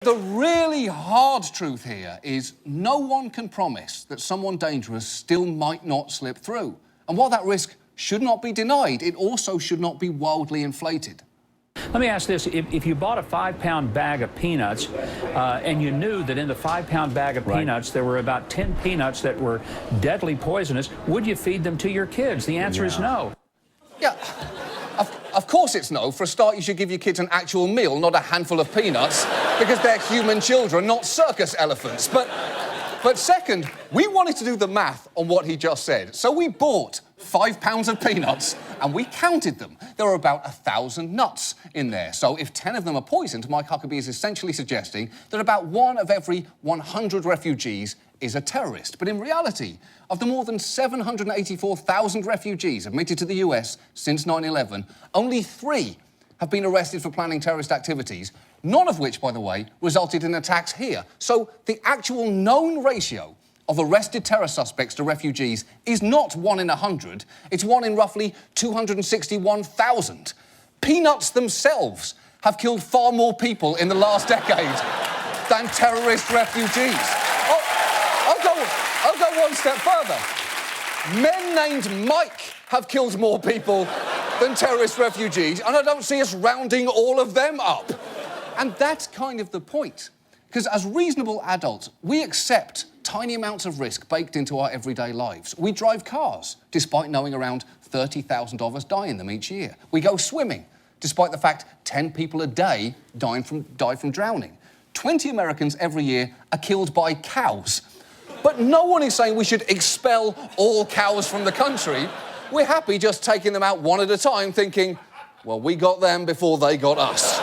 The really hard truth here is no one can promise that someone dangerous still might not slip through. And while that risk should not be denied, it also should not be wildly inflated. Let me ask this. If you bought a 5-pound bag of peanuts and you knew that in the 5-pound bag of peanuts there were about 10 peanuts that were deadly poisonous, would you feed them to your kids? The answer is no. Yeah, of course it's no. For a start, you should give your kids an actual meal, not a handful of peanuts, because they're human children, not circus elephants. But second, we wanted to do the math on what he just said. So we bought 5 pounds of peanuts and we counted them. There are about 1,000 nuts in there. So if 10 of them are poisoned, Mike Huckabee is essentially suggesting that about 1 of every 100 refugees is a terrorist. But in reality, of the more than 784,000 refugees admitted to the US since 9/11, only 3 have been arrested for planning terrorist activities, none of which, by the way, resulted in attacks here. So the actual known ratio of arrested terror suspects to refugees is not 1 in 100, it's 1 in roughly 261,000. Peanuts themselves have killed far more people in the last decade than terrorist refugees. I'll go one step further. Men named Mike have killed more people than terrorist refugees, and I don't see us rounding all of them up. And that's kind of the point. Because as reasonable adults, we accept tiny amounts of risk baked into our everyday lives. We drive cars, despite knowing around 30,000 of us die in them each year. We go swimming, despite the fact 10 people a day die from drowning. 20 Americans every year are killed by cows. But no one is saying we should expel all cows from the country. We're happy just taking them out one at a time, thinking, well, we got them before they got us.